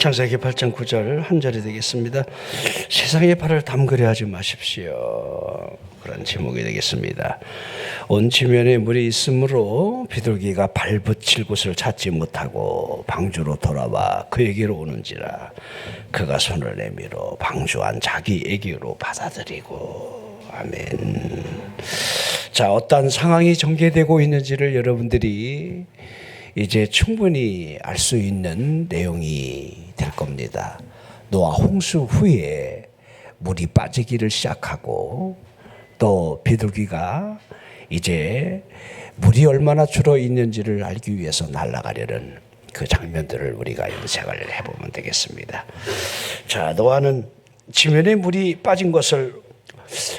창세기 8장 9절 한 절이 되겠습니다. 세상의 발을 담그려 하지 마십시오. 그런 제목이 되겠습니다. 온 지면에 물이 있으므로 비둘기가 발붙일 곳을 찾지 못하고 방주로 돌아와 그에게로 오는지라. 그가 손을 내밀어 방주한 자기에게로 받아들이고. 아멘. 자, 어떤 상황이 전개되고 있는지를 여러분들이 이제 충분히 알 수 있는 내용이 될 겁니다. 노아 홍수 후에 물이 빠지기를 시작하고 또 비둘기가 이제 물이 얼마나 줄어 있는지를 알기 위해서 날아가려는 그 장면들을 우리가 인식을 해보면 되겠습니다. 자, 노아는 지면에 물이 빠진 것을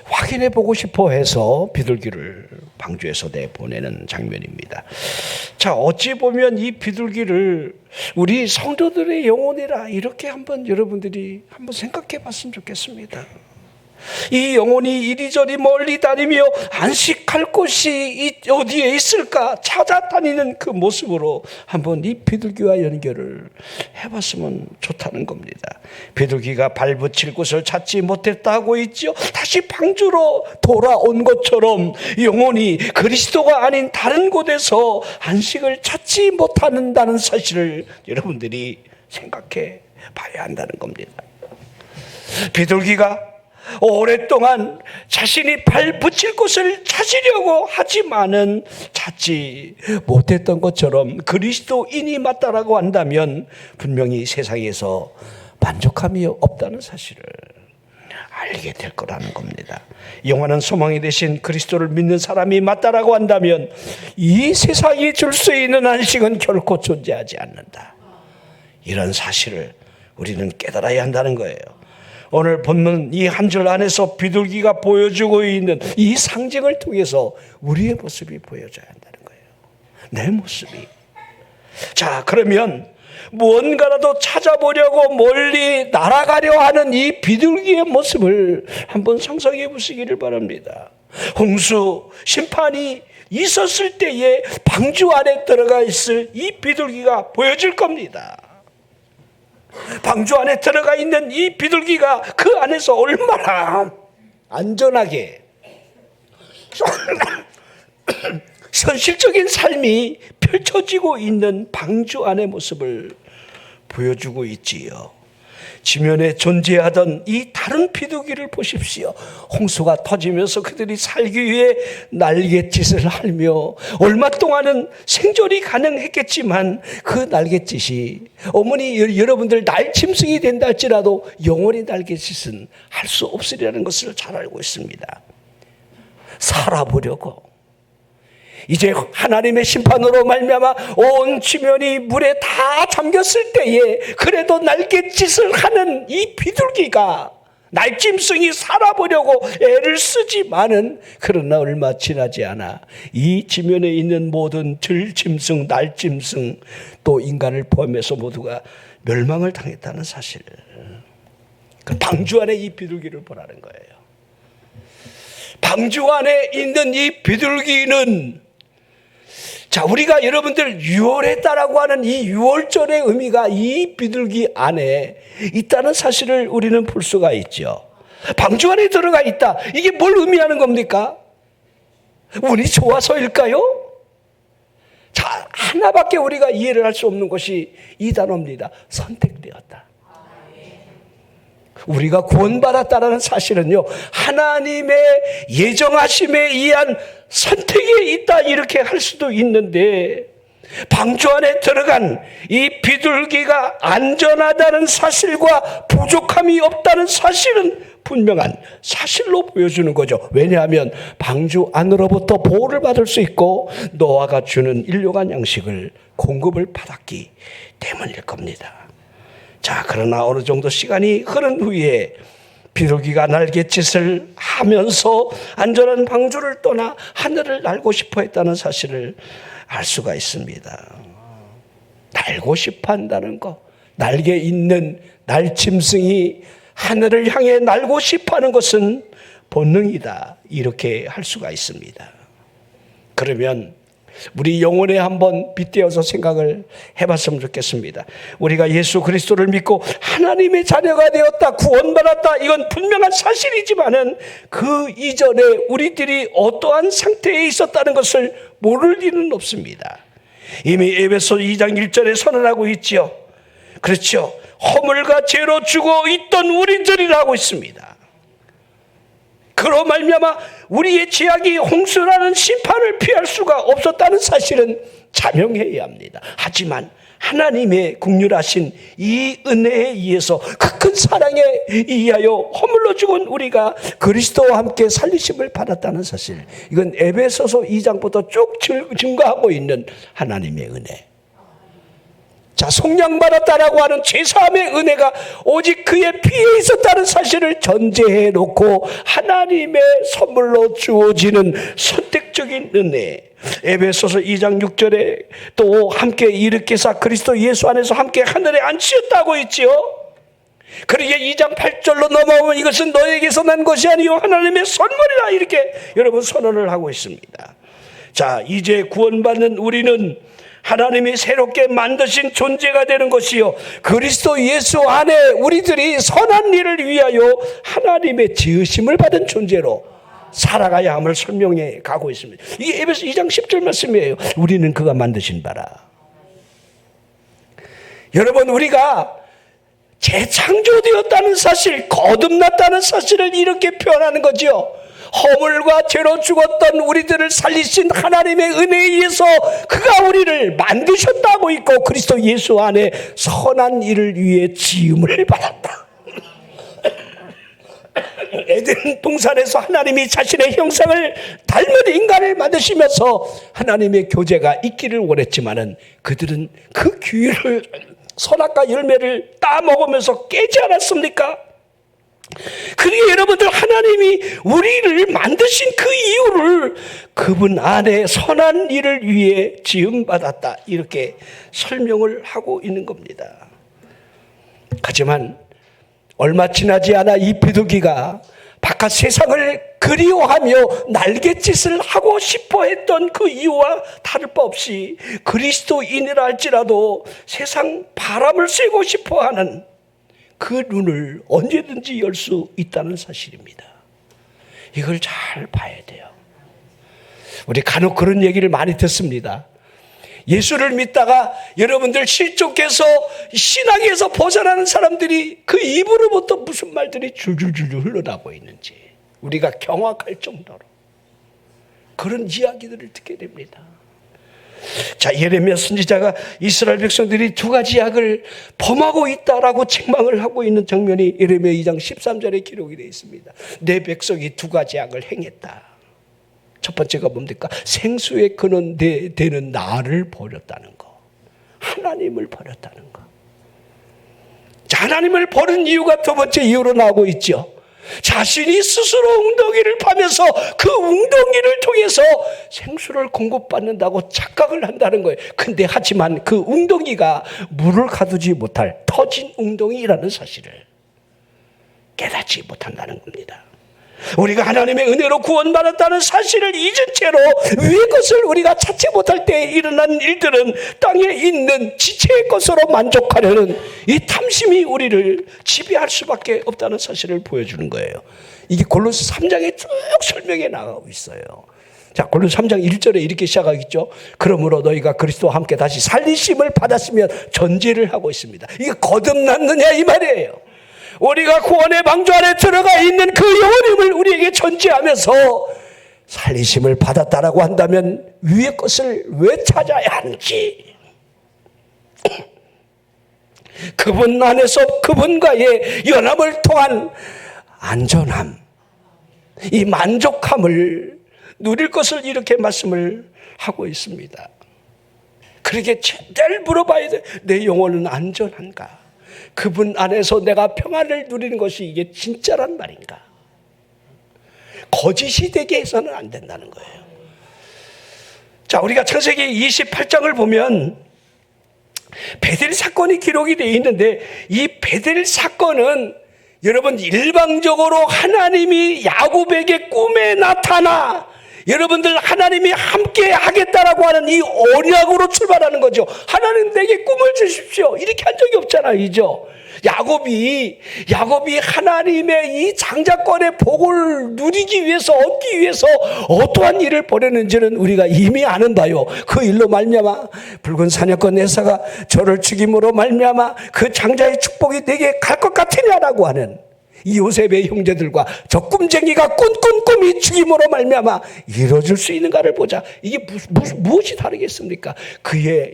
확인해 보고 싶어 해서 비둘기를 방주에서 내보내는 장면입니다. 자, 어찌 보면 이 비둘기를 우리 성도들의 영혼이라 이렇게 한번 여러분들이 한번 생각해 봤으면 좋겠습니다. 이 영혼이 이리저리 멀리 다니며 안식할 곳이 어디에 있을까 찾아다니는 그 모습으로 한번 이 비둘기와 연결을 해봤으면 좋다는 겁니다. 비둘기가 발붙일 곳을 찾지 못했다고 있죠. 다시 방주로 돌아온 것처럼 영혼이 그리스도가 아닌 다른 곳에서 안식을 찾지 못한다는 사실을 여러분들이 생각해 봐야 한다는 겁니다. 비둘기가 오랫동안 자신이 발 붙일 곳을 찾으려고 하지만은 찾지 못했던 것처럼 그리스도인이 맞다라고 한다면 분명히 세상에서 만족함이 없다는 사실을 알게 될 거라는 겁니다. 영원한 소망이 되신 그리스도를 믿는 사람이 맞다라고 한다면 이 세상이 줄 수 있는 안식은 결코 존재하지 않는다. 이런 사실을 우리는 깨달아야 한다는 거예요. 오늘 본문 이 한 절 안에서 비둘기가 보여주고 있는 이 상징을 통해서 우리의 모습이 보여져야 한다는 거예요. 내 모습이. 자, 그러면 무언가라도 찾아보려고 멀리 날아가려 하는 이 비둘기의 모습을 한번 상상해 보시기를 바랍니다. 홍수 심판이 있었을 때에 방주 안에 들어가 있을 이 비둘기가 보여질 겁니다. 방주 안에 들어가 있는 이 비둘기가 그 안에서 얼마나 안전하게 현실적인 삶이 펼쳐지고 있는 방주 안의 모습을 보여주고 있지요. 지면에 존재하던 이 다른 비둘기를 보십시오. 홍수가 터지면서 그들이 살기 위해 날갯짓을 하며 얼마 동안은 생존이 가능했겠지만 그 날갯짓이 어머니 여러분들 날짐승이 된다 할지라도 영원히 날갯짓은 할 수 없으리라는 것을 잘 알고 있습니다. 살아보려고 이제 하나님의 심판으로 말미암아 온 지면이 물에 다 잠겼을 때에 그래도 날갯짓을 하는 이 비둘기가 날짐승이 살아보려고 애를 쓰지만은 그러나 얼마 지나지 않아 이 지면에 있는 모든 들짐승, 날짐승 또 인간을 포함해서 모두가 멸망을 당했다는 사실을 그 방주 안에 이 비둘기를 보라는 거예요. 방주 안에 있는 이 비둘기는 자, 우리가 여러분들 유월했다라고 하는 이 유월절의 의미가 이 비둘기 안에 있다는 사실을 우리는 볼 수가 있죠. 방주 안에 들어가 있다. 이게 뭘 의미하는 겁니까? 운이 좋아서일까요? 자, 하나밖에 우리가 이해를 할 수 없는 것이 이 단어입니다. 선택되었다. 우리가 구원받았다는 사실은요, 하나님의 예정하심에 의한 선택이 있다 이렇게 할 수도 있는데 방주 안에 들어간 이 비둘기가 안전하다는 사실과 부족함이 없다는 사실은 분명한 사실로 보여주는 거죠. 왜냐하면 방주 안으로부터 보호를 받을 수 있고 노아가 주는 일용할 양식을 공급을 받았기 때문일 겁니다. 자, 그러나 어느 정도 시간이 흐른 후에 비둘기가 날갯짓을 하면서 안전한 방주를 떠나 하늘을 날고 싶어 했다는 사실을 알 수가 있습니다. 날고 싶어 한다는 것, 날개 있는 날짐승이 하늘을 향해 날고 싶어 하는 것은 본능이다 이렇게 할 수가 있습니다. 그러면 우리 영혼에 한번 빗대어서 생각을 해봤으면 좋겠습니다. 우리가 예수 그리스도를 믿고 하나님의 자녀가 되었다, 구원받았다, 이건 분명한 사실이지만은 그 이전에 우리들이 어떠한 상태에 있었다는 것을 모를 리는 없습니다. 이미 에베소 2장 1절에 선언하고 있지요. 그렇죠. 허물과 죄로 죽어 있던 우리들이라고 있습니다. 그로 말미암아 우리의 죄악이 홍수라는 심판을 피할 수가 없었다는 사실은 자명해야 합니다. 하지만 하나님의 긍휼하신 이 은혜에 의해서 그 큰 사랑에 의하여 허물로 죽은 우리가 그리스도와 함께 살리심을 받았다는 사실, 이건 에베소서 2장부터 쭉 증거하고 있는 하나님의 은혜. 자, 속량받았다라고 하는 죄사함의 은혜가 오직 그의 피에 있었다는 사실을 전제해 놓고 하나님의 선물로 주어지는 선택적인 은혜. 에베소서 2장 6절에 또 함께 일으키사 그리스도 예수 안에서 함께 하늘에 앉히셨다고 있지요. 그러기에 2장 8절로 넘어오면 이것은 너에게서 난 것이 아니요 하나님의 선물이라, 이렇게 여러분 선언을 하고 있습니다. 자, 이제 구원받는 우리는 하나님이 새롭게 만드신 존재가 되는 것이요, 그리스도 예수 안에 우리들이 선한 일을 위하여 하나님의 지으심을 받은 존재로 살아가야 함을 설명해 가고 있습니다. 이게 에베소 2장 10절 말씀이에요. 우리는 그가 만드신 바라. 여러분, 우리가 재창조되었다는 사실, 거듭났다는 사실을 이렇게 표현하는 거죠. 허물과 죄로 죽었던 우리들을 살리신 하나님의 은혜에 의해서 그가 우리를 만드셨다고 있고 그리스도 예수 안에 선한 일을 위해 지음을 받았다. 에덴 동산에서 하나님이 자신의 형상을 닮은 인간을 만드시면서 하나님의 교제가 있기를 원했지만은 그들은 그 규율을, 선악과 열매를 따먹으면서 깨지 않았습니까? 그리고 여러분들, 하나님이 우리를 만드신 그 이유를 그분 안에 선한 일을 위해 지음받았다, 이렇게 설명을 하고 있는 겁니다. 하지만 얼마 지나지 않아 이 비둘기가 바깥 세상을 그리워하며 날갯짓을 하고 싶어 했던 그 이유와 다를 바 없이 그리스도인이라 할지라도 세상 바람을 쐬고 싶어 하는 그 눈을 언제든지 열 수 있다는 사실입니다. 이걸 잘 봐야 돼요. 우리 간혹 그런 얘기를 많이 듣습니다. 예수를 믿다가 여러분들 실족해서 신앙에서 벗어나는 사람들이 그 입으로부터 무슨 말들이 줄줄줄 흘러나오고 있는지 우리가 경악할 정도로 그런 이야기들을 듣게 됩니다. 자, 예레미야 선지자가 이스라엘 백성들이 두 가지 악을 범하고 있다라고 책망을 하고 있는 장면이 예레미야 2장 13절에 기록이 되어 있습니다. 내 백성이 두 가지 악을 행했다. 첫 번째가 뭡니까? 생수의 근원 되는 나를 버렸다는 거, 하나님을 버렸다는 거. 자, 하나님을 버린 이유가 두 번째 이유로 나오고 있죠. 자신이 스스로 웅덩이를 파면서 그 웅덩이를 통해서 생수를 공급받는다고 착각을 한다는 거예요. 근데 하지만 그 웅덩이가 물을 가두지 못할 터진 웅덩이라는 사실을 깨닫지 못한다는 겁니다. 우리가 하나님의 은혜로 구원받았다는 사실을 잊은 채로 위의 것을 우리가 찾지 못할 때 일어난 일들은 땅에 있는 지체의 것으로 만족하려는 이 탐심이 우리를 지배할 수밖에 없다는 사실을 보여주는 거예요. 이게 골로새 3장에 쭉 설명해 나가고 있어요. 자, 골로새 3장 1절에 이렇게 시작하겠죠. 그러므로 너희가 그리스도와 함께 다시 살리심을 받았으면 전제를 하고 있습니다. 이게 거듭났느냐 이 말이에요. 우리가 구원의 방주 안에 들어가 있는 그 영원임을 우리에게 전제하면서 살리심을 받았다라고 한다면 위의 것을 왜 찾아야 하는지, 그분 안에서 그분과의 연합을 통한 안전함, 이 만족함을 누릴 것을 이렇게 말씀을 하고 있습니다. 그렇게 제대로 물어봐야 돼. 내 영혼은 안전한가? 그분 안에서 내가 평안을 누리는 것이 이게 진짜란 말인가? 거짓이 되게 해서는 안 된다는 거예요. 자, 우리가 창세기 28장을 보면 베델 사건이 기록이 되어 있는데 이 베델 사건은 여러분 일방적으로 하나님이 야곱에게 꿈에 나타나 여러분들 하나님이 함께 하겠다라고 하는 이 언약으로 출발하는 거죠. 하나님 내게 꿈을 주십시오. 이렇게 한 적이 없잖아요. 그죠? 야곱이 하나님의 이 장자권의 복을 누리기 위해서 얻기 위해서 어떠한 일을 벌였는지는 우리가 이미 아는 바요. 그 일로 말미암아 붉은 사냥꾼 에사가 저를 죽임으로 말미암아 그 장자의 축복이 내게 갈 것 같으냐라고 하는 이 요셉의 형제들과 저 꿈쟁이가 꾼 꿈이 죽임으로 말미암아 이루어질 수 있는가를 보자. 이게 무엇이 다르겠습니까?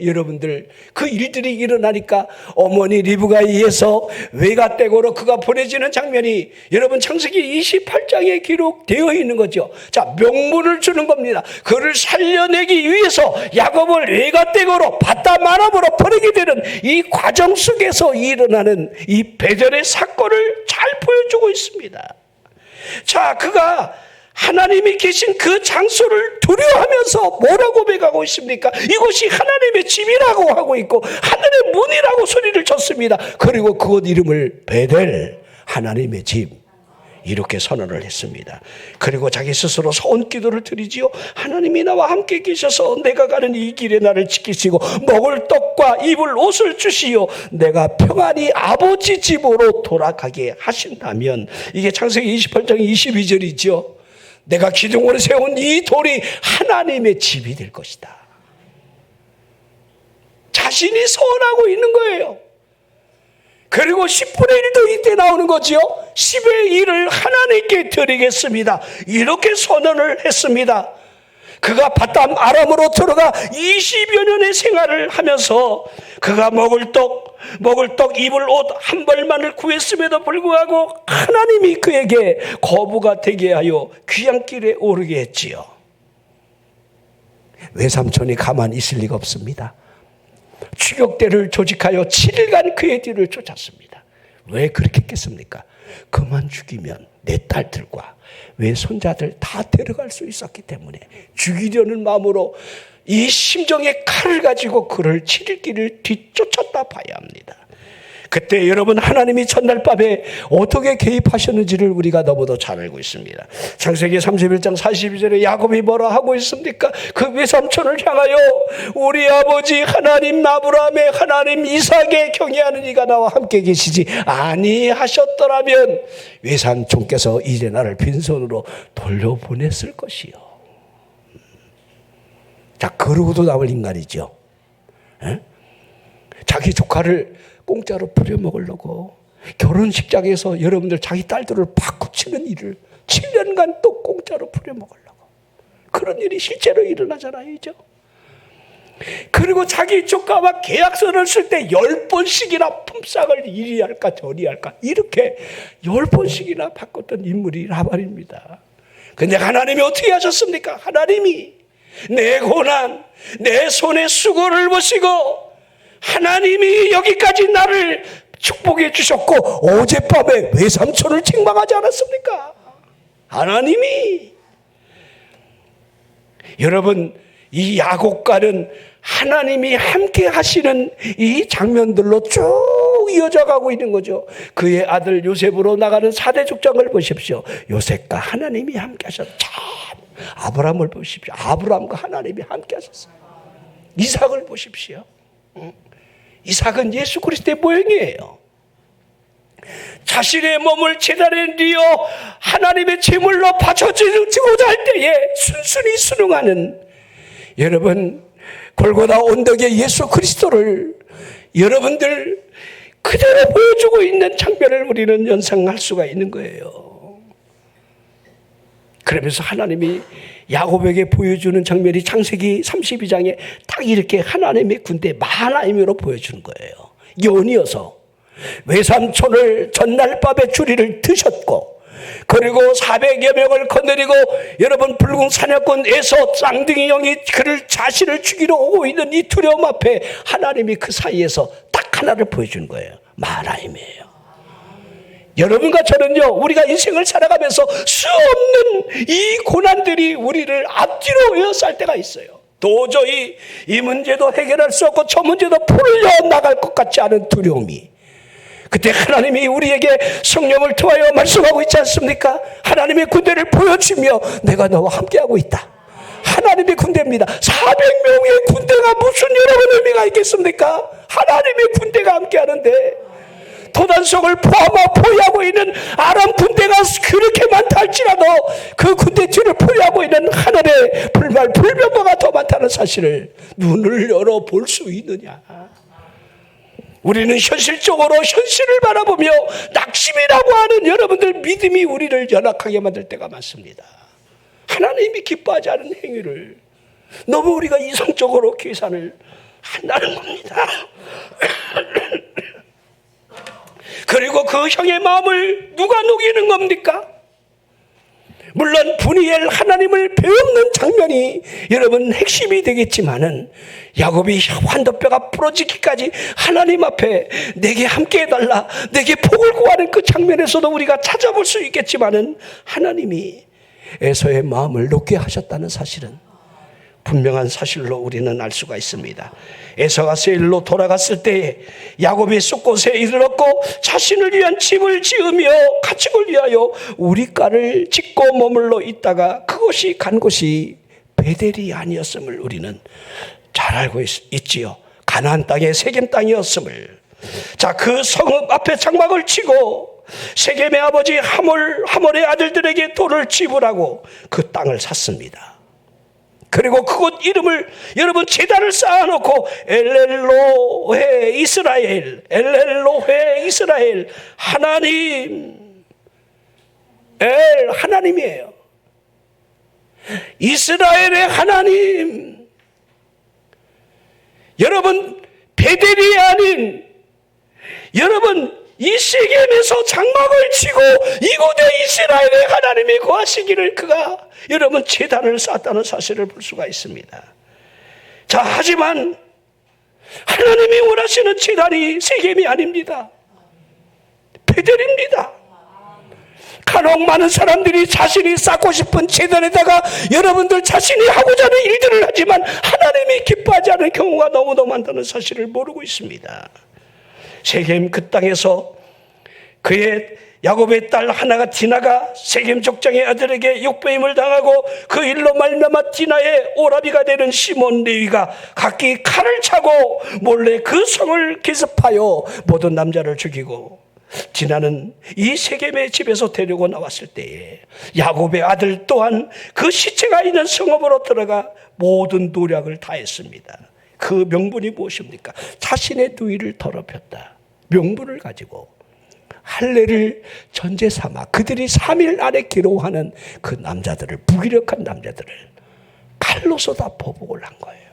여러분들 그 일들이 일어나니까 어머니 리브가에 의해서 외가댁으로 그가 보내지는 장면이 여러분 창세기 28장에 기록되어 있는 거죠. 자, 명분을 주는 겁니다. 그를 살려내기 위해서 야곱을 외가댁으로 바담 아람으로 보내게 되는 이 과정 속에서 일어나는 이 배절의 사건을 잘 보여주고 있습니다. 자, 그가 하나님이 계신 그 장소를 두려워하면서 뭐라고 고백하고 있습니까? 이곳이 하나님의 집이라고 하고 있고 하늘의 문이라고 소리를 쳤습니다. 그리고 그곳 이름을 베델, 하나님의 집, 이렇게 선언을 했습니다. 그리고 자기 스스로 소원 기도를 드리지요. 하나님이 나와 함께 계셔서 내가 가는 이 길에 나를 지키시고 먹을 떡과 입을 옷을 주시오. 내가 평안히 아버지 집으로 돌아가게 하신다면, 이게 창세기 28장 22절이죠. 내가 기둥으로 세운 이 돌이 하나님의 집이 될 것이다. 자신이 소원하고 있는 거예요. 그리고 10분의 1도 이때 나오는 거죠. 10의 1을 하나님께 드리겠습니다. 이렇게 선언을 했습니다. 그가 바담 아람으로 들어가 20여 년의 생활을 하면서 그가 먹을 떡, 입을 옷 한 벌만을 구했음에도 불구하고 하나님이 그에게 거부가 되게 하여 귀향길에 오르게 했지요. 외삼촌이 가만히 있을 리가 없습니다. 추격대를 조직하여 7일간 그의 뒤를 쫓았습니다. 왜 그렇게 했겠습니까? 그만 죽이면 내 딸들과 외손자들 다 데려갈 수 있었기 때문에 죽이려는 마음으로 이 심정의 칼을 가지고 그를 7일길을 뒤쫓았다 봐야 합니다. 그때 여러분 하나님이 전날 밤에 어떻게 개입하셨는지를 우리가 너무도 잘 알고 있습니다. 창세기 31장 42절에 야곱이 뭐라 하고 있습니까? 그 외삼촌을 향하여 우리 아버지 하나님 아브라함의 하나님 이삭의 경외하는 이가 나와 함께 계시지 아니하셨더라면 외삼촌께서 이제 나를 빈손으로 돌려보냈을 것이요. 자, 그러고도 남을 인간이죠. 에? 자기 조카를 공짜로 부려먹으려고 결혼식장에서 여러분들 자기 딸들을 바꾸치는 일을 7년간 또 공짜로 부려먹으려고, 그런 일이 실제로 일어나잖아요. 그리고 자기 조카와 계약서를 쓸 때 10번씩이나 품삯을 이리 할까 저리 할까 이렇게 10번씩이나 바꿨던 인물이 라반입니다. 근데 하나님이 어떻게 하셨습니까? 하나님이 내 고난, 내 손의 수고를 보시고 하나님이 여기까지 나를 축복해 주셨고 어젯밤에 외삼촌을 책망하지 않았습니까? 하나님이. 여러분, 이 야곱과는 하나님이 함께 하시는 이 장면들로 쭉 이어져 가고 있는 거죠. 그의 아들 요셉으로 나가는 4대 족장을 보십시오. 요셉과 하나님이 함께 하셨어요. 참, 아브라함을 보십시오. 아브라함과 하나님이 함께 하셨어요. 이삭을 보십시오. 이삭은 예수 그리스도의 모형이에요. 자신의 몸을 제단에 뉘어 하나님의 제물로 바쳐지고자 할 때에 순순히 순응하는, 여러분 골고다 언덕에 예수 그리스도를 여러분들 그대로 보여주고 있는 장면을 우리는 연상할 수가 있는 거예요. 그러면서 하나님이 야곱에게 보여주는 장면이 창세기 32장에 딱 이렇게 하나님의 군대 마하나임으로 보여주는 거예요. 연이어서 외삼촌을 전날 밤에 주리를 드셨고, 그리고 400여 명을 거느리고 여러분 붉은 사냥꾼에서 쌍둥이 형이 그를 자신을 죽이러 오고 있는 이 두려움 앞에 하나님이 그 사이에서 딱 하나를 보여주는 거예요. 마하나임이에요. 여러분과 저는요, 우리가 인생을 살아가면서 수없는 이 고난들이 우리를 앞뒤로 에워쌀 때가 있어요. 도저히 이 문제도 해결할 수 없고 저 문제도 풀려 나갈 것 같지 않은 두려움이, 그때 하나님이 우리에게 성령을 통하여 말씀하고 있지 않습니까? 하나님의 군대를 보여주며 내가 너와 함께하고 있다. 하나님의 군대입니다. 400명의 군대가 무슨 여러분 의미가 있겠습니까? 하나님의 군대가 함께하는데 도단성을 포위하고 있는 아람 군대가 그렇게 많다 할지라도 그 군대 뒤를 포위하고 있는 하늘의 불병거가 더 많다는 사실을 눈을 열어 볼 수 있느냐? 우리는 현실적으로 현실을 바라보며 낙심이라고 하는 여러분들 믿음이 우리를 연약하게 만들 때가 많습니다. 하나님이 기뻐하지 않은 행위를 너무 우리가 이성적으로 계산을 한다는 겁니다. 그리고 그 형의 마음을 누가 녹이는 겁니까? 물론 분이엘 하나님을 배우는 장면이 여러분 핵심이 되겠지만은 야곱이 환도뼈가 부러지기까지 하나님 앞에 내게 함께 해달라, 내게 복을 구하는 그 장면에서도 우리가 찾아볼 수 있겠지만은 하나님이 에서의 마음을 녹게 하셨다는 사실은 분명한 사실로 우리는 알 수가 있습니다. 에서가 세일로 돌아갔을 때에 야곱이 숫곳에 이르렀고 자신을 위한 집을 지으며 가축을 위하여 우리가를 짓고 머물러 있다가 그곳이 간 곳이 베델이 아니었음을 우리는 잘 알고 있지요. 가나안 땅의 세겜 땅이었음을. 자, 그 성읍 앞에 장막을 치고 세겜의 아버지 하몰의 아들들에게 돌을 지불하고 그 땅을 샀습니다. 그리고 그곳 이름을 여러분 제단을 쌓아놓고 엘렐로헤 이스라엘, 엘렐로헤 이스라엘, 하나님, 하나님이에요. 이스라엘의 하나님. 여러분 베델이 아닌 여러분 이 세겜에서 장막을 치고 이곳에 이스라엘의 하나님이 거하시기를 그가 여러분 제단을 쌓았다는 사실을 볼 수가 있습니다. 자, 하지만 하나님이 원하시는 제단이 세겜이 아닙니다. 베델입니다. 간혹 많은 사람들이 자신이 쌓고 싶은 제단에다가 여러분들 자신이 하고자 하는 일들을 하지만 하나님이 기뻐하지 않는 경우가 너무너무 많다는 사실을 모르고 있습니다. 세겜 그 땅에서 그의 야곱의 딸 하나가 디나가 세겜 족장의 아들에게 욕배임을 당하고 그 일로 말미암아 디나의 오라비가 되는 시몬 레위가 각기 칼을 차고 몰래 그 성을 기습하여 모든 남자를 죽이고 디나는 이 세겜의 집에서 데리고 나왔을 때에 야곱의 아들 또한 그 시체가 있는 성읍으로 들어가 모든 노력을 다했습니다. 그 명분이 무엇입니까? 자신의 누이를 더럽혔다. 명분을 가지고 할례를 전제 삼아 그들이 3일 안에 기로하는 그 남자들을, 무기력한 남자들을 칼로서 다 보복을 한 거예요.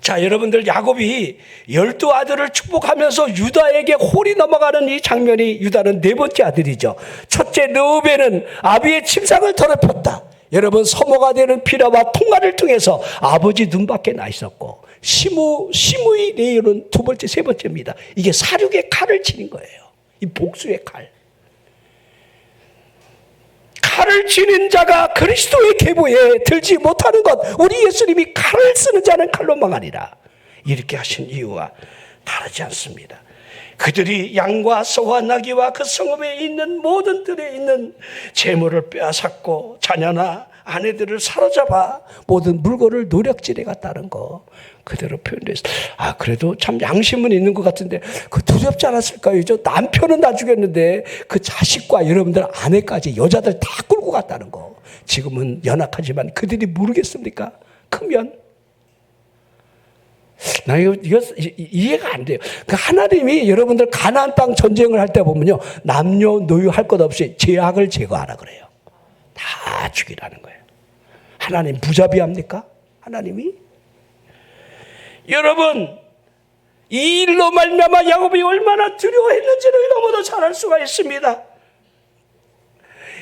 자, 여러분들 야곱이 12아들을 축복하면서 유다에게 홀이 넘어가는 이 장면이, 유다는 네 번째 아들이죠. 첫째 르우벤은 아비의 침상을 더럽혔다. 여러분 서모가 되는 비라와 통과를 통해서 아버지 눈밖에 나 있었고, 시므의 레이는 두 번째, 세 번째입니다. 이게 사륙의 칼을 치는 거예요. 이 복수의 칼. 칼을 치는 자가 그리스도의 계보에 들지 못하는 것, 우리 예수님이 칼을 쓰는 자는 칼로 망하리라 이렇게 하신 이유와 다르지 않습니다. 그들이 양과 소와 나귀와 그 성읍에 있는 모든 들에 있는 재물을 빼앗았고 자녀나 아내들을 사로잡아 모든 물건을 노략질해 갔다는 거 그대로 표현됐어요. 아, 그래도 참 양심은 있는 것 같은데 그 두렵지 않았을까요? 저 남편은 다 죽였는데 그 자식과 여러분들 아내까지 여자들 다 끌고 갔다는 거. 지금은 연약하지만 그들이 모르겠습니까? 크면 나 이거 이해가 안 돼요. 그 하나님이 여러분들 가나안 땅 전쟁을 할 때 보면요, 남녀 노유 할 것 없이 죄악을 제거하라 그래요. 다 죽이라는 거예요. 하나님 무자비합니까? 하나님이? 여러분, 이 일로 말미암아 야곱이 얼마나 두려워했는지를 너무도 잘 알 수가 있습니다.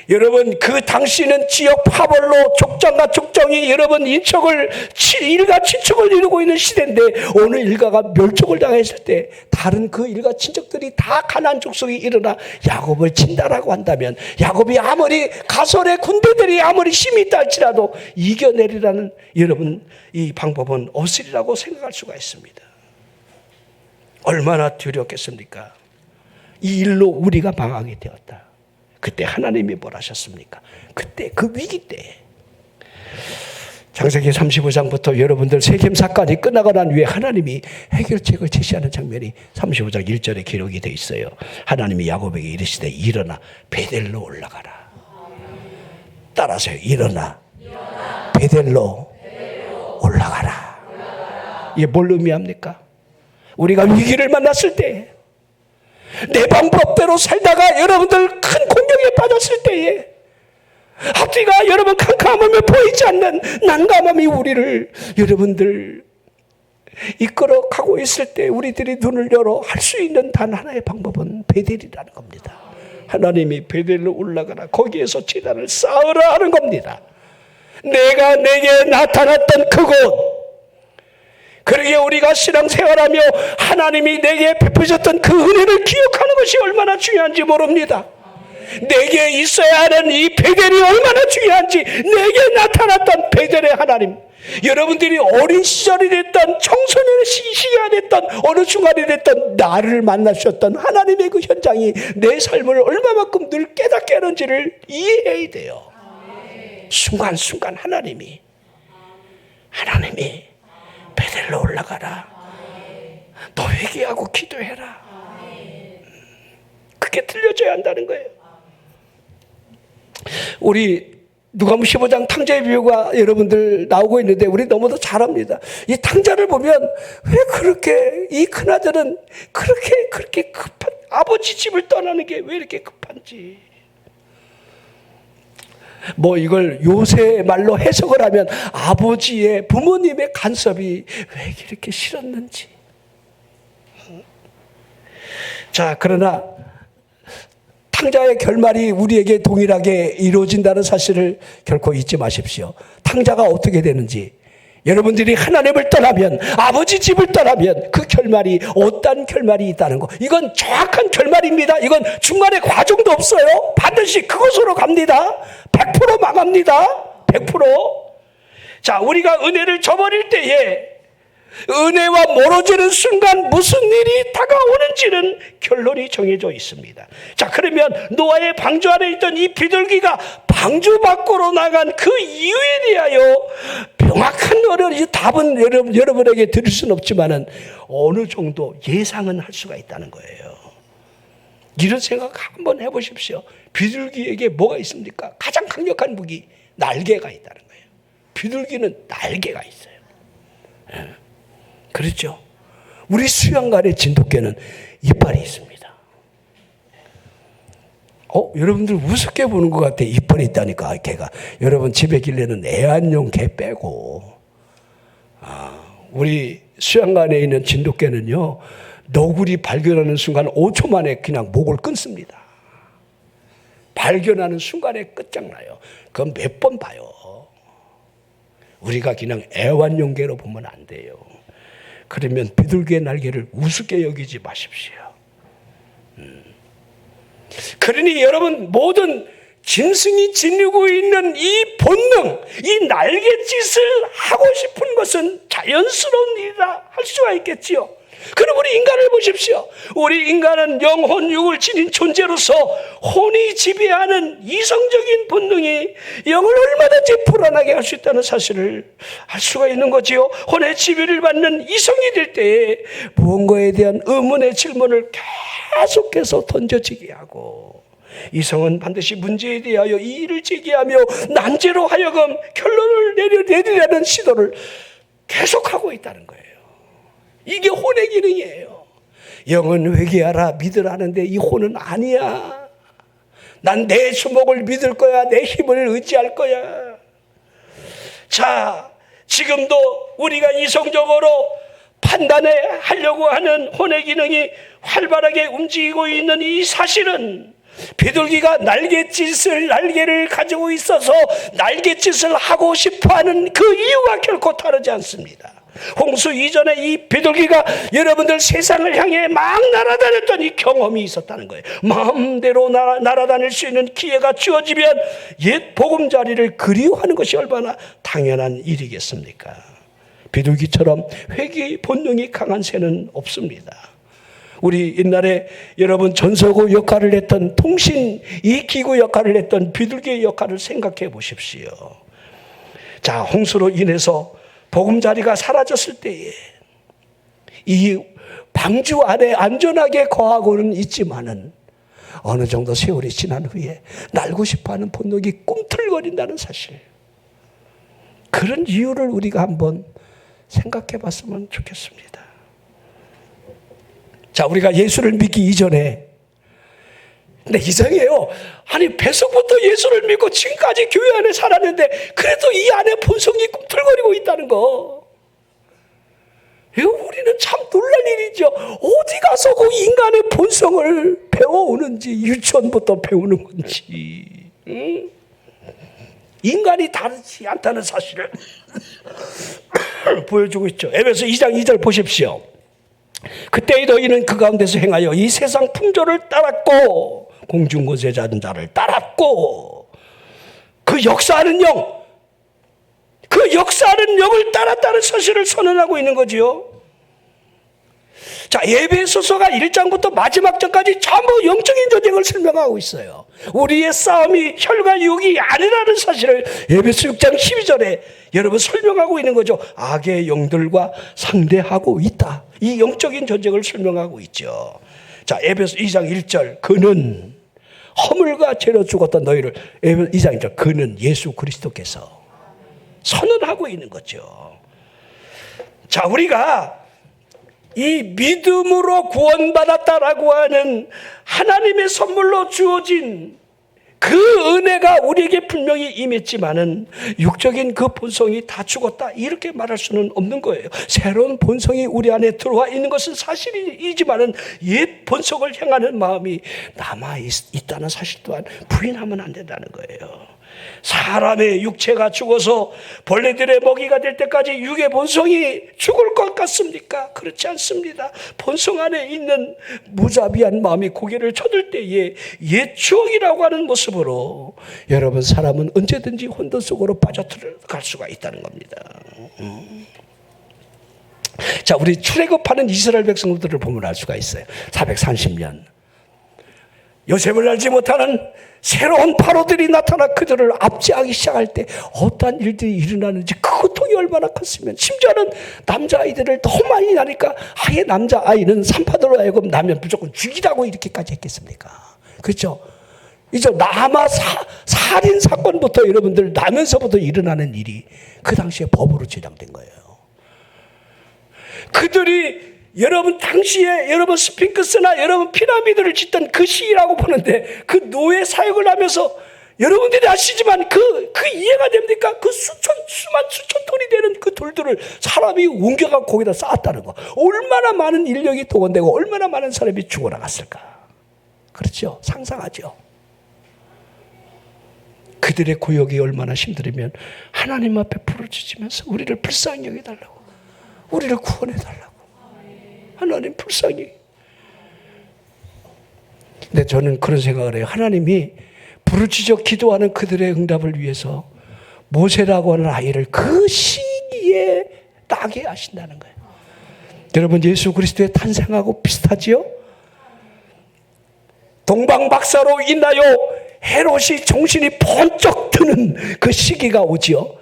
여러분, 그 당시는 지역 파벌로 족장과 족정이 여러분 일가 친척을 이루고 있는 시대인데, 어느 일가가 멸족을 당했을 때 다른 그 일가 친척들이 다 가나안 족속이 일어나 야곱을 친다라고 한다면, 야곱이 아무리 가솔의 군대들이 아무리 힘이 있다 할지라도 이겨내리라는 여러분 이 방법은 없으리라고 생각할 수가 있습니다. 얼마나 두렵겠습니까? 이 일로 우리가 망하게 되었다. 그때 하나님이 뭘 하셨습니까? 그때 그 위기 때 창세기 35장부터 여러분들 세겜 사건이 끝나고 난 후에 하나님이 해결책을 제시하는 장면이 35장 1절에 기록이 되어 있어요. 하나님이 야곱에게 이르시되 일어나 베델로 올라가라. 따라서요. 일어나 베델로 올라가라. 이게 뭘 의미합니까? 우리가 위기를 만났을 때, 내 방법대로 살다가 여러분들 큰 공경에 빠졌을 때에, 앞뒤가 여러분 캄캄함을 보이지 않는 난감함이 우리를 여러분들 이끌어 가고 있을 때 우리들이 눈을 열어 할 수 있는 단 하나의 방법은 베델이라는 겁니다. 하나님이 베델로 올라가라. 거기에서 제단을 쌓으라 하는 겁니다. 내가 내게 나타났던 그곳, 그러기에 우리가 신앙생활하며 하나님이 내게 베푸셨던 그 은혜를 기억하는 것이 얼마나 중요한지 모릅니다. 내게 있어야 하는 이 베델이 얼마나 중요한지, 내게 나타났던 베델의 하나님, 여러분들이 어린 시절이 됐던 청소년의 시기가 됐던 어느 순간이 됐던 나를 만나셨던 하나님의 그 현장이 내 삶을 얼마만큼 늘 깨닫게 하는지를 이해해야 돼요. 순간순간 하나님이 베델로 올라가라. 너 회개하고 기도해라. 그게 들려줘야 한다는 거예요. 우리 누가복음 15장 탕자의 비유가 여러분들 나오고 있는데 우리 너무도 잘 압니다. 이 탕자를 보면 왜 그렇게 이 큰아들은 그렇게 급한, 아버지 집을 떠나는 게 왜 이렇게 급한지. 뭐 이걸 요새 말로 해석을 하면 아버지의, 부모님의 간섭이 왜 이렇게 싫었는지. 자, 그러나 탕자의 결말이 우리에게 동일하게 이루어진다는 사실을 결코 잊지 마십시오. 탕자가 어떻게 되는지, 여러분들이 하나님을 떠나면, 아버지 집을 떠나면 그 결말이 어떤 결말이 있다는 거, 이건 정확한 결말입니다. 이건 중간에 과정도 없어요. 반드시 그곳으로 갑니다. 100% 망합니다. 100%. 자, 우리가 은혜를 저버릴 때에 은혜와 멀어지는 순간 무슨 일이 다가오는지는 결론이 정해져 있습니다. 자, 그러면 노아의 방주 안에 있던 이 비둘기가 방주 밖으로 나간 그 이유에 대하여 명확한 답은 여러분에게 드릴 수는 없지만은 어느 정도 예상은 할 수가 있다는 거예요. 이런 생각 한번 해보십시오. 비둘기에게 뭐가 있습니까? 가장 강력한 무기, 날개가 있다는 거예요. 비둘기는 날개가 있어요. 그렇죠? 우리 수양간의 진돗개는 이빨이 있습니다. 여러분들 우습게 보는 것 같아. 이빨이 있다니까, 개가. 여러분 집에 길래는 애완용 개 빼고, 우리 수양간에 있는 진돗개는요, 너구리 발견하는 순간 5초 만에 그냥 목을 끊습니다. 발견하는 순간에 끝장나요. 그건 몇 번 봐요. 우리가 그냥 애완용 개로 보면 안 돼요. 그러면 비둘기의 날개를 우습게 여기지 마십시오. 그러니 여러분, 모든 짐승이 지니고 있는 이 본능, 이 날갯짓을 하고 싶은 것은 자연스러운 일이라 할 수가 있겠지요. 그럼 우리 인간을 보십시오. 우리 인간은 영혼, 육을 지닌 존재로서 혼이 지배하는 이성적인 본능이 영을 얼마든지 불안하게 할 수 있다는 사실을 알 수가 있는 거지요. 혼의 지배를 받는 이성이 될 때에 무언가에 대한 의문의 질문을 계속해서 던져지게 하고, 이성은 반드시 문제에 대하여 이의를 제기하며 난제로 하여금 결론을 내리려는 시도를 계속하고 있다는 거예요. 이게 혼의 기능이에요. 영은 회개하라 믿으라 하는데 이 혼은 아니야. 난 내 주먹을 믿을 거야. 내 힘을 의지할 거야. 자, 지금도 우리가 이성적으로 판단하려고 하는 혼의 기능이 활발하게 움직이고 있는 이 사실은, 비둘기가 날개를 가지고 있어서 날갯짓을 하고 싶어하는 그 이유가 결코 다르지 않습니다. 홍수 이전에 이 비둘기가 여러분들 세상을 향해 막 날아다녔던 이 경험이 있었다는 거예요. 마음대로 날아다닐 수 있는 기회가 주어지면 옛 보금자리를 그리워하는 것이 얼마나 당연한 일이겠습니까? 비둘기처럼 회개의 본능이 강한 새는 없습니다. 우리 옛날에 여러분 전서구 역할을 했던, 통신 이 기구 역할을 했던 비둘기의 역할을 생각해 보십시오. 자, 홍수로 인해서 보금자리가 사라졌을 때에 이 방주 안에 안전하게 거하고는 있지만은 어느 정도 세월이 지난 후에 날고 싶어하는 본능이 꿈틀거린다는 사실, 그런 이유를 우리가 한번 생각해 봤으면 좋겠습니다. 자, 우리가 예수를 믿기 이전에, 근데 이상해요. 아니, 뱃속부터 예수를 믿고 지금까지 교회 안에 살았는데 그래도 이 안에 본성이 꿈틀거리고 있다는 거, 이거 우리는 참 놀랄 일이죠. 어디 가서 그 인간의 본성을 배워오는지, 유치원부터 배우는 건지, 응? 인간이 다르지 않다는 사실을 보여주고 있죠. 에베소 2장 2절 보십시오. 그때의 너희는 그 가운데서 행하여 이 세상 풍조를 따랐고 공중 곳에 자는 자를 따랐고, 그 역사하는 영, 그 역사하는 영을 따랐다는 사실을 선언하고 있는 거지요. 자, 에베소서가 1장부터 마지막 장까지 전부 영적인 전쟁을 설명하고 있어요. 우리의 싸움이 혈과 육이 아니라는 사실을 에베소 6장 12절에 여러분 설명하고 있는 거죠. 악의 영들과 상대하고 있다. 이 영적인 전쟁을 설명하고 있죠. 자, 에베소 2장 1절, 그는 허물과 죄로 죽었던 너희를, 에베소 2장 1절, 그는 예수 그리스도께서 선언하고 있는 거죠. 자, 우리가 이 믿음으로 구원받았다라고 하는 하나님의 선물로 주어진 그 은혜가 우리에게 분명히 임했지만은 육적인 그 본성이 다 죽었다, 이렇게 말할 수는 없는 거예요. 새로운 본성이 우리 안에 들어와 있는 것은 사실이지만은 옛 본성을 향하는 마음이 남아 있다는 사실 또한 부인하면 안 된다는 거예요. 사람의 육체가 죽어서 벌레들의 먹이가 될 때까지 육의 본성이 죽을 것 같습니까? 그렇지 않습니다. 본성 안에 있는 무자비한 마음이 고개를 쳐들 때에 옛 추억이라고 하는 모습으로 여러분, 사람은 언제든지 혼돈 속으로 빠져들어갈 수가 있다는 겁니다. 자, 우리 출애굽하는 이스라엘 백성들을 보면 알 수가 있어요. 430년 요셉을 알지 못하는 새로운 바로들이 나타나 그들을 압제하기 시작할 때 어떠한 일들이 일어나는지, 그 고통이 얼마나 컸으면, 심지어는 남자아이들을 너무 많이 나니까 아예 남자아이는 산파들로 하여금 나면 무조건 죽이라고 이렇게까지 했겠습니까? 그렇죠? 이제 남아 살인 사건부터 여러분들 나면서부터 일어나는 일이 그 당시에 법으로 제정된 거예요. 그들이 여러분 당시에 여러분 스핑크스나 여러분 피라미드를 짓던 그 시기라고 보는데, 그 노예 사역을 하면서 여러분들이 아시지만 그 이해가 됩니까? 그 수만 수천 톤이 되는 그 돌들을 사람이 옮겨가 거기다 쌓았다는 거, 얼마나 많은 인력이 동원되고 얼마나 많은 사람이 죽어나갔을까. 그렇죠? 상상하죠. 그들의 고역이 얼마나 힘들으면 하나님 앞에 부르짖으면서 우리를 불쌍히 여겨달라고, 우리를 구원해달라고, 하나님 불쌍히. 근데 저는 그런 생각을 해요. 하나님이 부르짖어 기도하는 그들의 응답을 위해서 모세라고 하는 아이를 그 시기에 나게 하신다는 거예요. 여러분, 예수 그리스도의 탄생하고 비슷하지요? 동방박사로 인하여 헤롯이 정신이 번쩍 드는 그 시기가 오지요.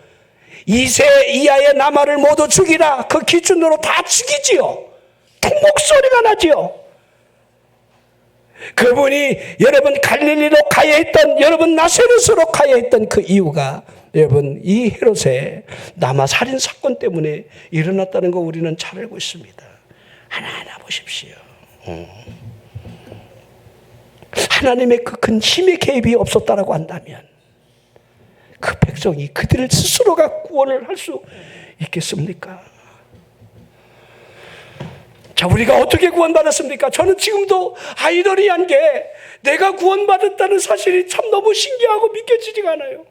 2세 이하의 남아를 모두 죽이라, 그 기준으로 다 죽이지요. 통목소리가 나지요. 그분이 여러분 갈릴리로 가야 했던, 여러분 나세렛으로 가야 했던 그 이유가 여러분 이 헤롯의 남아 살인 사건 때문에 일어났다는 거 우리는 잘 알고 있습니다. 하나하나 보십시오. 하나님의 그 큰 힘의 개입이 없었다라고 한다면 그 백성이 그들을 스스로가 구원을 할 수 있겠습니까? 자, 우리가 어떻게 구원받았습니까? 저는 지금도 아이러니한 게, 내가 구원받았다는 사실이 참 너무 신기하고 믿겨지지가 않아요.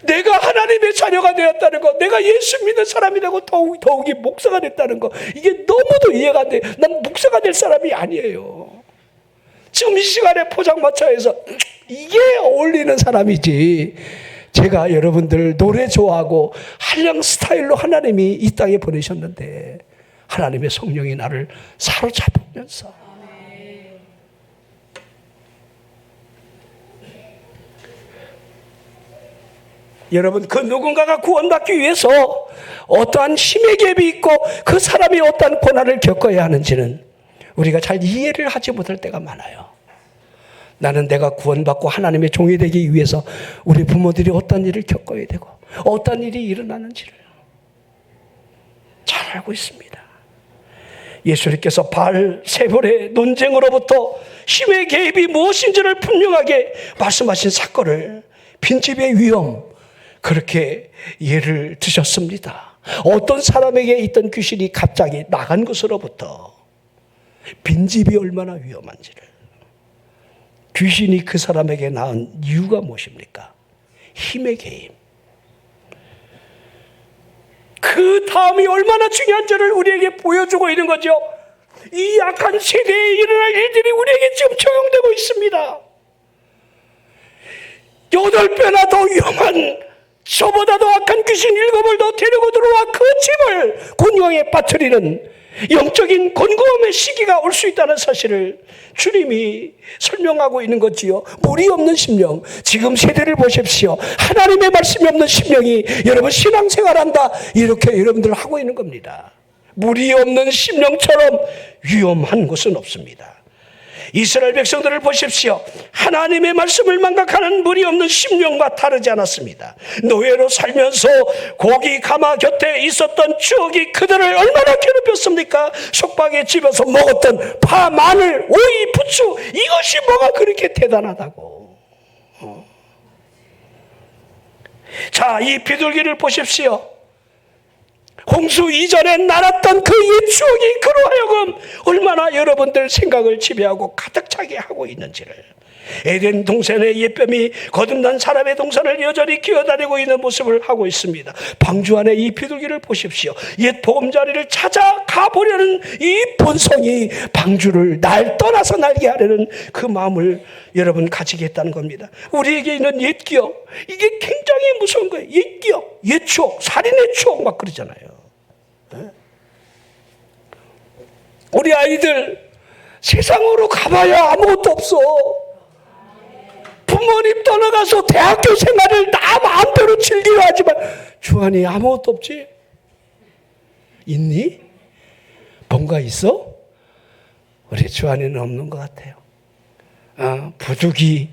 내가 하나님의 자녀가 되었다는 거, 내가 예수 믿는 사람이 되고 더욱이 목사가 됐다는 거, 이게 너무도 이해가 안 돼. 난 목사가 될 사람이 아니에요. 지금 이 시간에 포장마차에서 이게 어울리는 사람이지, 제가 여러분들 노래 좋아하고 한량 스타일로 하나님이 이 땅에 보내셨는데 하나님의 성령이 나를 사로잡으면서 여러분, 그 누군가가 구원받기 위해서 어떠한 힘의 갭이 있고 그 사람이 어떠한 고난을 겪어야 하는지는 우리가 잘 이해를 하지 못할 때가 많아요. 나는 내가 구원받고 하나님의 종이 되기 위해서 우리 부모들이 어떤 일을 겪어야 되고 어떤 일이 일어나는지를 잘 알고 있습니다. 예수님께서 바알세볼의 논쟁으로부터 힘의 개입이 무엇인지를 분명하게 말씀하신 사건을 빈집의 위험, 그렇게 예를 드셨습니다. 어떤 사람에게 있던 귀신이 갑자기 나간 것으로부터 빈집이 얼마나 위험한지를, 귀신이 그 사람에게 낳은 이유가 무엇입니까? 힘의 개입. 그 다음이 얼마나 중요한지를 우리에게 보여주고 있는 거죠. 이 약한 세대에 일어날 일들이 우리에게 지금 적용되고 있습니다. 8배나 더 위험한, 저보다도 악한 귀신 7을 더 데리고 들어와 그 집을 곤경에 빠뜨리는 영적인 곤고함의 시기가 올 수 있다는 사실을 주님이 설명하고 있는 거지요. 물이 없는 심령, 지금 세대를 보십시오. 하나님의 말씀이 없는 심령이 여러분 신앙생활한다, 이렇게 여러분들 하고 있는 겁니다. 물이 없는 심령처럼 위험한 곳은 없습니다. 이스라엘 백성들을 보십시오. 하나님의 말씀을 망각하는 물이 없는 심령과 다르지 않았습니다. 노예로 살면서 고기 가마 곁에 있었던 추억이 그들을 얼마나 괴롭혔습니까? 속박에 집어서 먹었던 파, 마늘, 오이, 부추, 이것이 뭐가 그렇게 대단하다고. 자, 이 비둘기를 보십시오. 홍수 이전에 날았던 그 옛 추억이 그로 하여금 얼마나 여러분들 생각을 지배하고 가득 차게 하고 있는지를, 에덴 동산의 옛뱀이 거듭난 사람의 동산을 여전히 기어다니고 있는 모습을 하고 있습니다. 방주 안에 이 비둘기를 보십시오. 옛 보금자리를 찾아가 보려는 이 본성이 방주를 날 떠나서 날게 하려는 그 마음을 여러분 가지겠다는 겁니다. 우리에게 있는 옛 기억, 이게 굉장히 무서운 거예요. 옛 기억, 옛 추억, 살인의 추억 막 그러잖아요. 우리 아이들 세상으로 가봐야 아무것도 없어. 부모님 떠나가서 대학교 생활을 나 마음대로 즐기려 하지만 주한이 아무것도 없지? 있니? 뭔가 있어? 우리 주한이는 없는 것 같아요. 부득이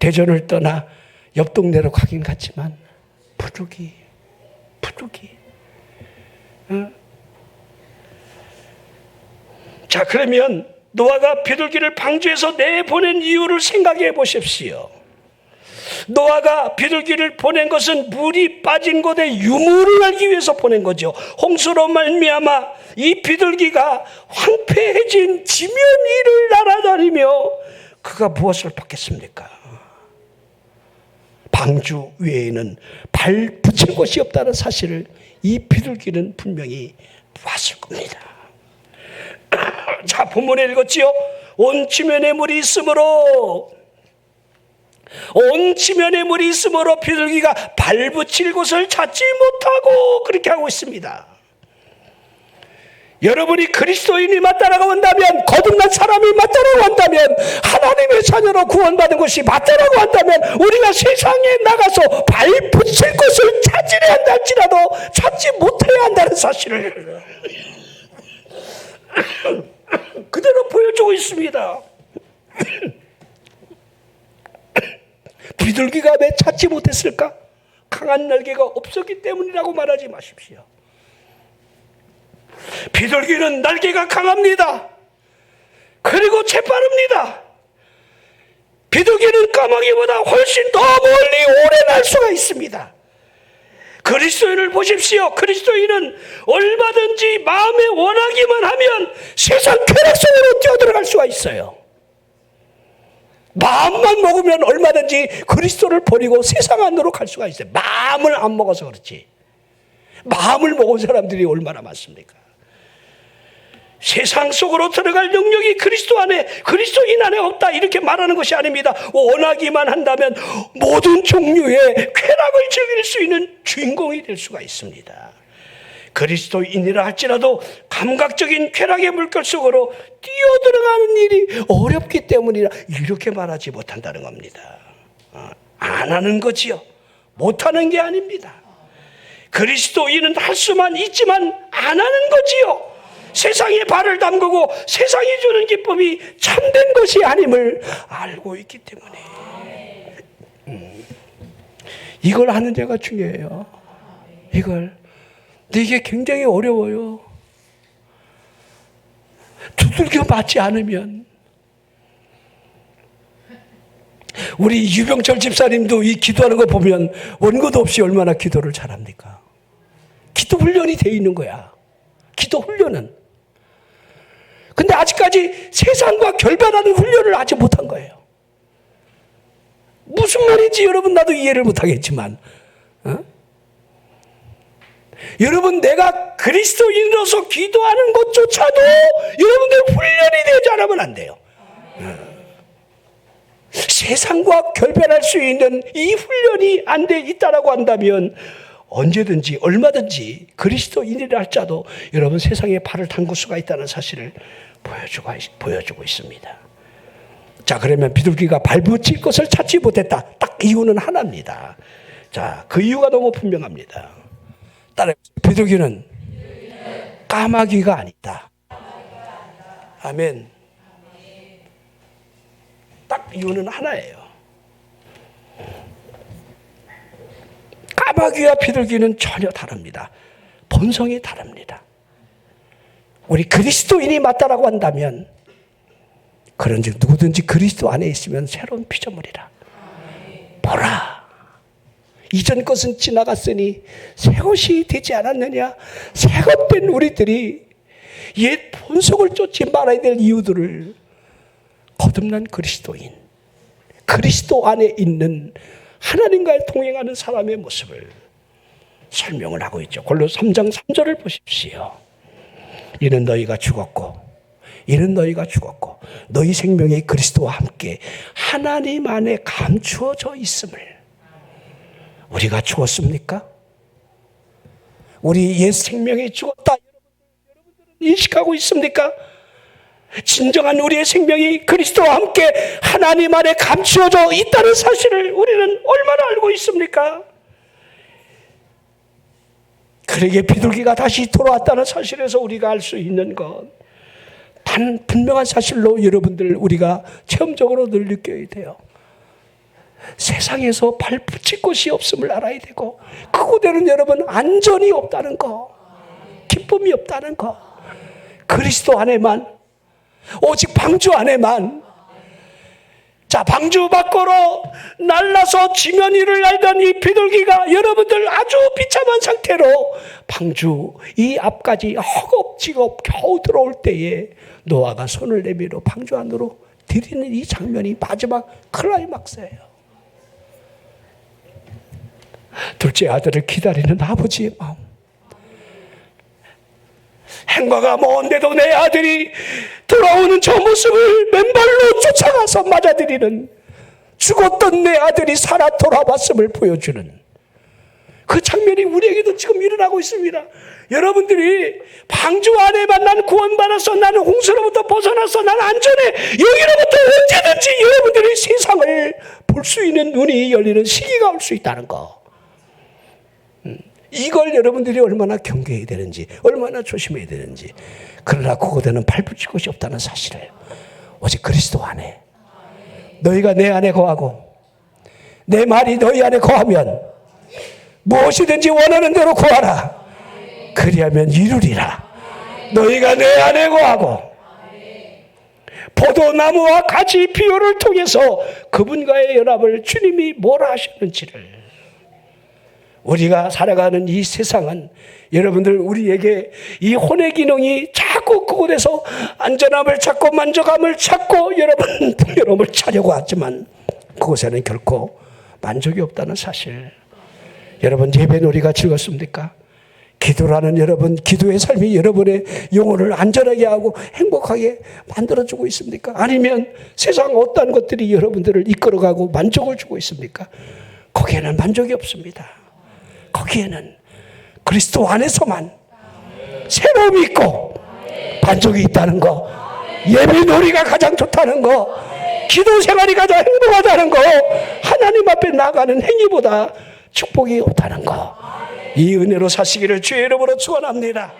대전을 떠나 옆 동네로 가긴 갔지만 부득이. 자, 그러면 노아가 비둘기를 방주에서 내보낸 이유를 생각해 보십시오. 노아가 비둘기를 보낸 것은 물이 빠진 곳에 유물을 알기 위해서 보낸 거죠. 홍수로 말미암아 이 비둘기가 황폐해진 지면 위를 날아다니며 그가 무엇을 받겠습니까? 방주 외에는 발 붙일 곳이 없다는 사실을 이 비둘기는 분명히 봤을 겁니다. 자, 본문에 읽었지요. 온 지면에 물이 있으므로 비둘기가 발 붙일 곳을 찾지 못하고 그렇게 하고 있습니다. 여러분이 그리스도인이 맞다라고 한다면, 거듭난 사람이 맞다라고 한다면, 하나님의 자녀로 구원받은 것이 맞다라고 한다면 우리가 세상에 나가서 발 붙일 곳을 찾으려 한다 할지라도 찾지 못해야 한다는 사실을 그대로 보여주고 있습니다. 비둘기가 왜 찾지 못했을까? 강한 날개가 없었기 때문이라고 말하지 마십시오. 비둘기는 날개가 강합니다. 그리고 재빠릅니다. 비둘기는 까마귀보다 훨씬 더 멀리 오래 날 수가 있습니다. 그리스도인을 보십시오. 그리스도인은 얼마든지 마음에 원하기만 하면 세상 쾌락 속으로 뛰어들어갈 수가 있어요. 마음만 먹으면 얼마든지 그리스도를 버리고 세상 안으로 갈 수가 있어요. 마음을 안 먹어서 그렇지. 마음을 먹은 사람들이 얼마나 많습니까? 세상 속으로 들어갈 능력이 그리스도 안에, 그리스도인 안에 없다, 이렇게 말하는 것이 아닙니다. 원하기만 한다면 모든 종류의 쾌락을 즐길 수 있는 주인공이 될 수가 있습니다. 그리스도인이라 할지라도 감각적인 쾌락의 물결 속으로 뛰어들어가는 일이 어렵기 때문이라 이렇게 말하지 못한다는 겁니다. 안 하는 거지요. 못하는 게 아닙니다. 그리스도인은 할 수만 있지만 안 하는 거지요. 세상에 발을 담그고 세상이 주는 기쁨이 참된 것이 아님을 알고 있기 때문에 이걸 하는 자가 중요해요. 이걸. 근데 이게 굉장히 어려워요. 두들겨 맞지 않으면. 우리 유병철 집사님도 이 기도하는 거 보면 원고도 없이 얼마나 기도를 잘합니까? 기도 훈련이 돼 있는 거야. 기도 훈련은. 근데 아직까지 세상과 결별하는 훈련을 아직 못한 거예요. 무슨 말인지 여러분 나도 이해를 못하겠지만 여러분 내가 그리스도인으로서 기도하는 것조차도 여러분들 훈련이 되지 않으면 안 돼요. 세상과 결별할 수 있는 이 훈련이 안 돼 있다라고 한다면 언제든지 얼마든지 그리스도인이라 할지라도 여러분 세상에 발을 담글 수가 있다는 사실을 보여주고 있습니다. 자, 그러면 비둘기가 발붙일 것을 찾지 못했다. 딱 이유는 하나입니다. 자, 그 이유가 너무 분명합니다. 따라해보세요. 비둘기는 까마귀가 아니다. 아멘. 딱 이유는 하나예요. 까마귀와 비둘기는 전혀 다릅니다. 본성이 다릅니다. 우리 그리스도인이 맞다라고 한다면 그런즉 누구든지 그리스도 안에 있으면 새로운 피조물이라. 보라, 이전 것은 지나갔으니 새 것이 되지 않았느냐. 새것된 우리들이 옛 본성을 쫓지 말아야 될 이유들을 거듭난 그리스도인, 그리스도 안에 있는 하나님과 동행하는 사람의 모습을 설명을 하고 있죠. 골로새 3장 3절을 보십시오. 이는 너희가 죽었고 너희 생명이 그리스도와 함께 하나님 안에 감추어져 있음을. 우리가 죽었습니까? 우리 옛 생명이 죽었다 여러분들은 인식하고 있습니까? 진정한 우리의 생명이 그리스도와 함께 하나님 안에 감추어져 있다는 사실을 우리는 얼마나 알고 있습니까? 그러게 비둘기가 다시 돌아왔다는 사실에서 우리가 알 수 있는 것, 단 분명한 사실로 여러분들 우리가 체험적으로 늘 느껴야 돼요. 세상에서 발 붙일 곳이 없음을 알아야 되고, 그곳에는 여러분 안전이 없다는 거, 기쁨이 없다는 거, 그리스도 안에만, 오직 방주 안에만. 자, 방주 밖으로 날라서 지면 위를 날던 이 비둘기가 여러분들 아주 비참한 상태로 방주 이 앞까지 허겁지겁 겨우 들어올 때에 노아가 손을 내밀어 방주 안으로 들이는 이 장면이 마지막 클라이막스예요. 둘째 아들을 기다리는 아버지의 마음. 행과가 먼데도 내 아들이 돌아오는 저 모습을 맨발로 쫓아가서 맞아들이는, 죽었던 내 아들이 살아 돌아왔음을 보여주는 그 장면이 우리에게도 지금 일어나고 있습니다. 여러분들이 방주 안에만 난 구원받았어, 나는 홍수로부터 벗어났어, 난 안전해, 여기로부터 언제든지 여러분들이 세상을 볼 수 있는 눈이 열리는 시기가 올 수 있다는 거, 이걸 여러분들이 얼마나 경계해야 되는지, 얼마나 조심해야 되는지. 그러나 그곳에는 발붙일 것이 없다는 사실을 오직 그리스도 안에, 너희가 내 안에 거하고 내 말이 너희 안에 거하면 무엇이든지 원하는 대로 구하라. 그리하면 이루리라. 너희가 내 안에 거하고 포도나무와 가지 비유를 통해서 그분과의 연합을 주님이 뭐라 하셨는지를, 우리가 살아가는 이 세상은 여러분들 우리에게 이 혼의 기능이 자꾸 그곳에서 안전함을 찾고 만족함을 찾고 여러분을 찾려고 하지만 그곳에는 결코 만족이 없다는 사실. 여러분 예배놀이가 즐겁습니까? 기도라는 여러분 기도의 삶이 여러분의 영혼을 안전하게 하고 행복하게 만들어주고 있습니까? 아니면 세상 어떤 것들이 여러분들을 이끌어가고 만족을 주고 있습니까? 거기에는 만족이 없습니다. 거기에는 그리스도 안에서만 새로움이 있고 만족이 있다는 거, 예배놀이가 가장 좋다는 거, 기도 생활이 가장 행복하다는 거, 하나님 앞에 나가는 행위보다 축복이 없다는 거. 이 은혜로 사시기를 주의 이름으로 축원합니다.